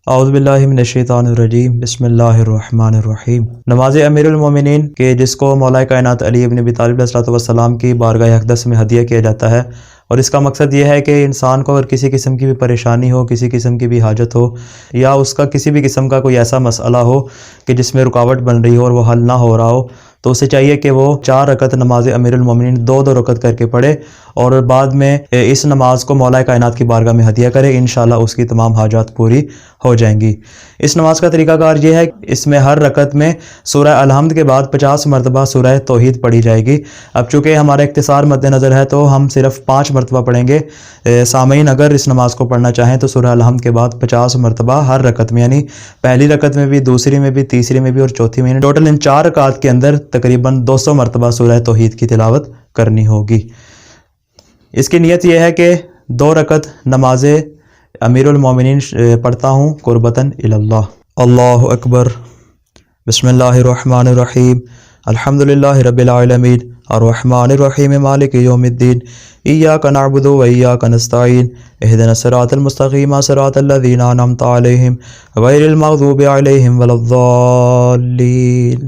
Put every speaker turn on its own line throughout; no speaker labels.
اعوذ باللہ من الشیطان الرجیم بسم اللہ الرحمن الرحیم۔ نماز امیر المومنین کہ جس کو مولا کائنات علی ابن ابی طالب علیہ السلام کی بارگاہ اقدس میں ہدیہ کیا جاتا ہے، اور اس کا مقصد یہ ہے کہ انسان کو اگر کسی قسم کی بھی پریشانی ہو، کسی قسم کی بھی حاجت ہو، یا اس کا کسی بھی قسم کا کوئی ایسا مسئلہ ہو کہ جس میں رکاوٹ بن رہی ہو اور وہ حل نہ ہو رہا ہو، تو اسے چاہیے کہ وہ 4 رکعت نماز امیر المومنین 2 رکعت کر کے پڑھے، اور بعد میں اس نماز کو مولا کائنات کی بارگاہ میں ہدیہ کرے۔ انشاءاللہ اس کی تمام حاجات پوری ہو جائیں گی۔ اس نماز کا طریقہ کار یہ ہے کہ اس میں ہر رکعت میں سورہ الحمد کے بعد 50 مرتبہ سورہ توحید پڑھی جائے گی۔ اب چونکہ ہمارا اختصار مد نظر ہے تو ہم صرف 5 مرتبہ پڑھیں گے۔ سامعین اگر اس نماز کو پڑھنا چاہیں تو سورہ الحمد کے بعد 50 مرتبہ ہر رکعت میں، یعنی پہلی رکعت میں بھی، دوسری میں بھی، تیسری میں بھی اور چوتھی میں، ٹوٹل ان 4 رکعات کے اندر تقریباً 200 مرتبہ سورہ توحید کی تلاوت کرنی ہوگی۔ اس کی نیت یہ ہے کہ 2 رکعت نماز امیر المومنین پڑھتا ہوں قربتاً اللہ۔ اللہ اکبر۔ بسم اللہ الرحمن الرحیم۔ الحمدللہ رب العالمین الرحمن الرحیم مالک یوم الدین ایاک نعبد و ایاک نستعین اہدنا الصراط المستقیم صراط الذین انعمت علیہم غیر المغضوب علیہم ولا الضالین۔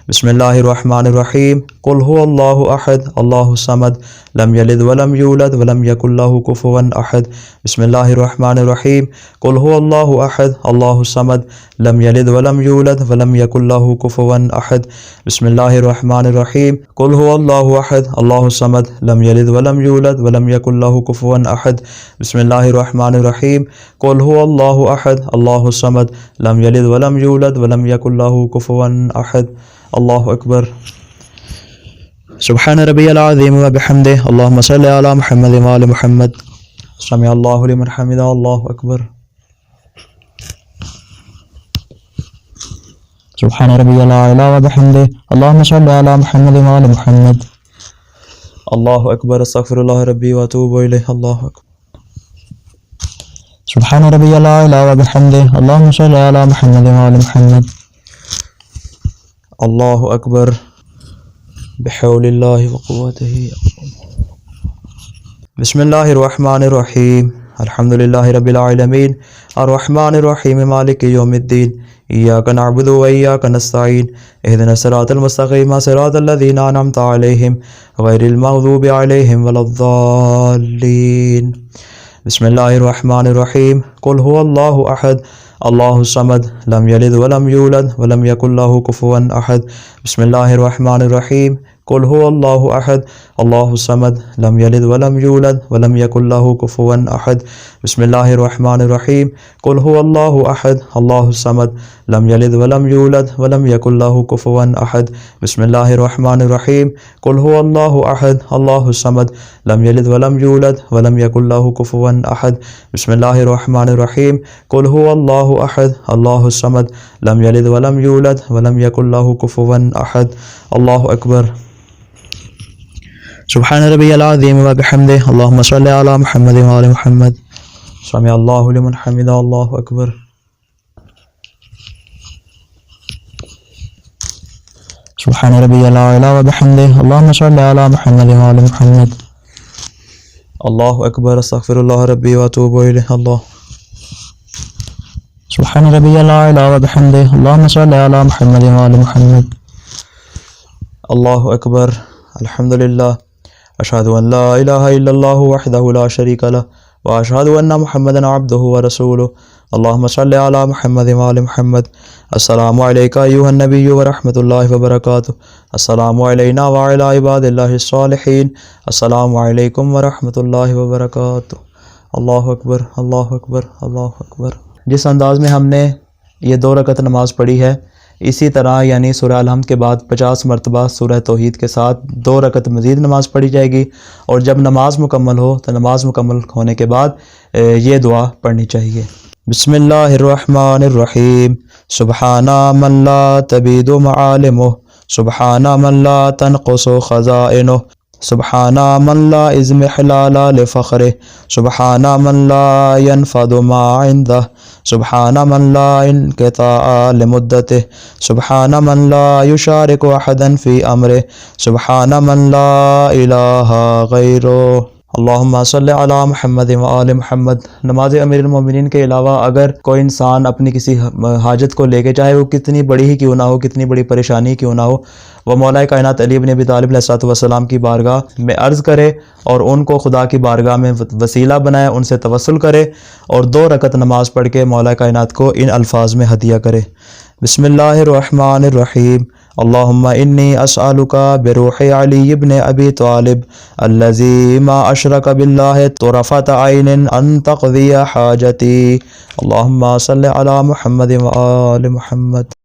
بسم اللہ الرحمن الرحیم۔ قل هو اللہ احد اللہ الصمد لم یلد ولم یولد ولم یکن له کفوا احد۔ بسم اللہ الرحمن الرحیم۔ قل هو اللہ احد اللہ الصمد لم یلد ولم یولد ولم یکن له کفوا احد۔ بسم اللہ الرحمن الرحیم۔ قل هو اللہ احد اللہ الصمد لم یلد ولم یولد ولم یکن له کفوا احد۔ بسم اللہ الرحمن الرحیم۔ قل هو اللہ احد اللہ الصمد لم یلد ولم یولد ولم یکن له کفوا احد۔ اللہ اکبر۔ سبحان ربی العظیم وبحمدہ، اللہم صلی علی محمد وآل محمد۔ سمع اللہ لمن حمدہ، اللہ اکبر۔ سبحان ربی العظیم وبحمدہ، اللہم صلی علی محمد وآل محمد۔ اللہ اکبر۔ استغفر اللہ ربی واتوب الیہ، اللہ اکبر۔ سبحان ربی العظیم وبحمدہ، اللہم صلی علی محمد وآل محمد۔ اللہ اکبر بحول اللہ وقوتہ۔ بسم اللہ الرحمن الرحیم۔ الحمدللہ رب العالمین الرحمن الرحیم مالک یوم الدین ایاک نعبد و ایاک نستعین اہدنا الصراط المستقیم صراط الذین انعمت علیہم غیر المغضوب علیہم ولا الضالین۔ بسم اللہ الرحمن الرحیم۔ قل هو اللہ احد اللہ الصمد لم یلد ولم یولد ولم یکن له کفوا احد۔ بسم اللہ الرحمن الرحیم۔ قل هو اللہ احد اللہ الصمد لم یلد ولم یولد ولم یکن له کفوا احد۔ بسم اللہ الرحمن الرحیم۔ قل هو اللہ احد اللہ الصمد لم یلد ولم یولد ولم یکن له کفوا احد۔ بسم اللہ الرحمن الرحیم۔ قل هو اللہ احد اللہ الصمد لم یلد ولم یولد ولم یکن له کفوا احد۔ بسم اللہ الرحمن الرحیم۔ قل هو اللہ احد اللہ الصمد لم یلد ولم یولد ولم یکن له کفوا احد۔ اللہ اکبر۔ سبحان ربی العظیم وبحمدہ، اللہم صلی علی محمد وآل محمد۔ سمع اللہ لمن حمدہ، اللہ اکبر۔ سبحان ربی العظیم وبحمدہ، اللہم صلی علی محمد وآل محمد۔ اللہ اکبر۔ استغفر اللہ ربی واتوب الیہ، اللہ۔ سبحان ربی العظیم وبحمدہ، اللہم صلی علی محمد وآل محمد۔ اللہ اکبر۔ الحمدللہ، اشہد ان لا الہ الا اللہ وحدہ لا شریک لہ واشہد ان محمدا عبدہ ورسولہ۔ اللہم صلی علی محمد وآل محمد۔ السلام علیکہ ایہا النبی ورحمۃ اللہ وبرکاتہ۔ السلام علینا وعلی عباد اللہ الصالحین۔ السلام علیکم ورحمۃ اللہ وبرکاتہ۔ اللہ اکبر، اللہ اکبر، اللہ اکبر۔ جس انداز میں ہم نے یہ 2 رکعت نماز پڑھی ہے، اسی طرح یعنی سورہ الحمد کے بعد 50 مرتبہ سورہ توحید کے ساتھ 2 رکعت مزید نماز پڑھی جائے گی، اور جب نماز مکمل ہو تو نماز مکمل ہونے کے بعد یہ دعا پڑھنی چاہیے۔ بسم اللہ الرحمن الرحیم۔ سبحان من لا تبید معالمہ سبحان من لا تنقص خزائنہ سبحان من لا اضمحلال لفخرہ سبحان من لا ينفد ما عندہ سبحان من لا انقطاع لمدتہ سبحان من لا یشارک احدا فی امرہ سبحان من لا الہ غیرہ۔ اللہم صلی علی محمد و آل محمد۔ نماز امیر المومنین کے علاوہ اگر کوئی انسان اپنی کسی حاجت کو لے کے، چاہے وہ کتنی بڑی ہی کیوں نہ ہو، کتنی بڑی پریشانی کیوں نہ ہو، وہ مولا کائنات علی بن ابی طالب علیہ السلام کی بارگاہ میں عرض کرے اور ان کو خدا کی بارگاہ میں وسیلہ بنائے، ان سے توسل کرے اور 2 رکعت نماز پڑھ کے مولا کائنات کو ان الفاظ میں ہدیہ کرے۔ بسم اللہ الرحمن الرحیم۔ اللہم انی اسألک بروح علی بن ابی طالب الذی ما اشرک باللہ طرفۃ عین ان تقضی حاجتی۔ اللہم صلی علی محمد و آل محمد۔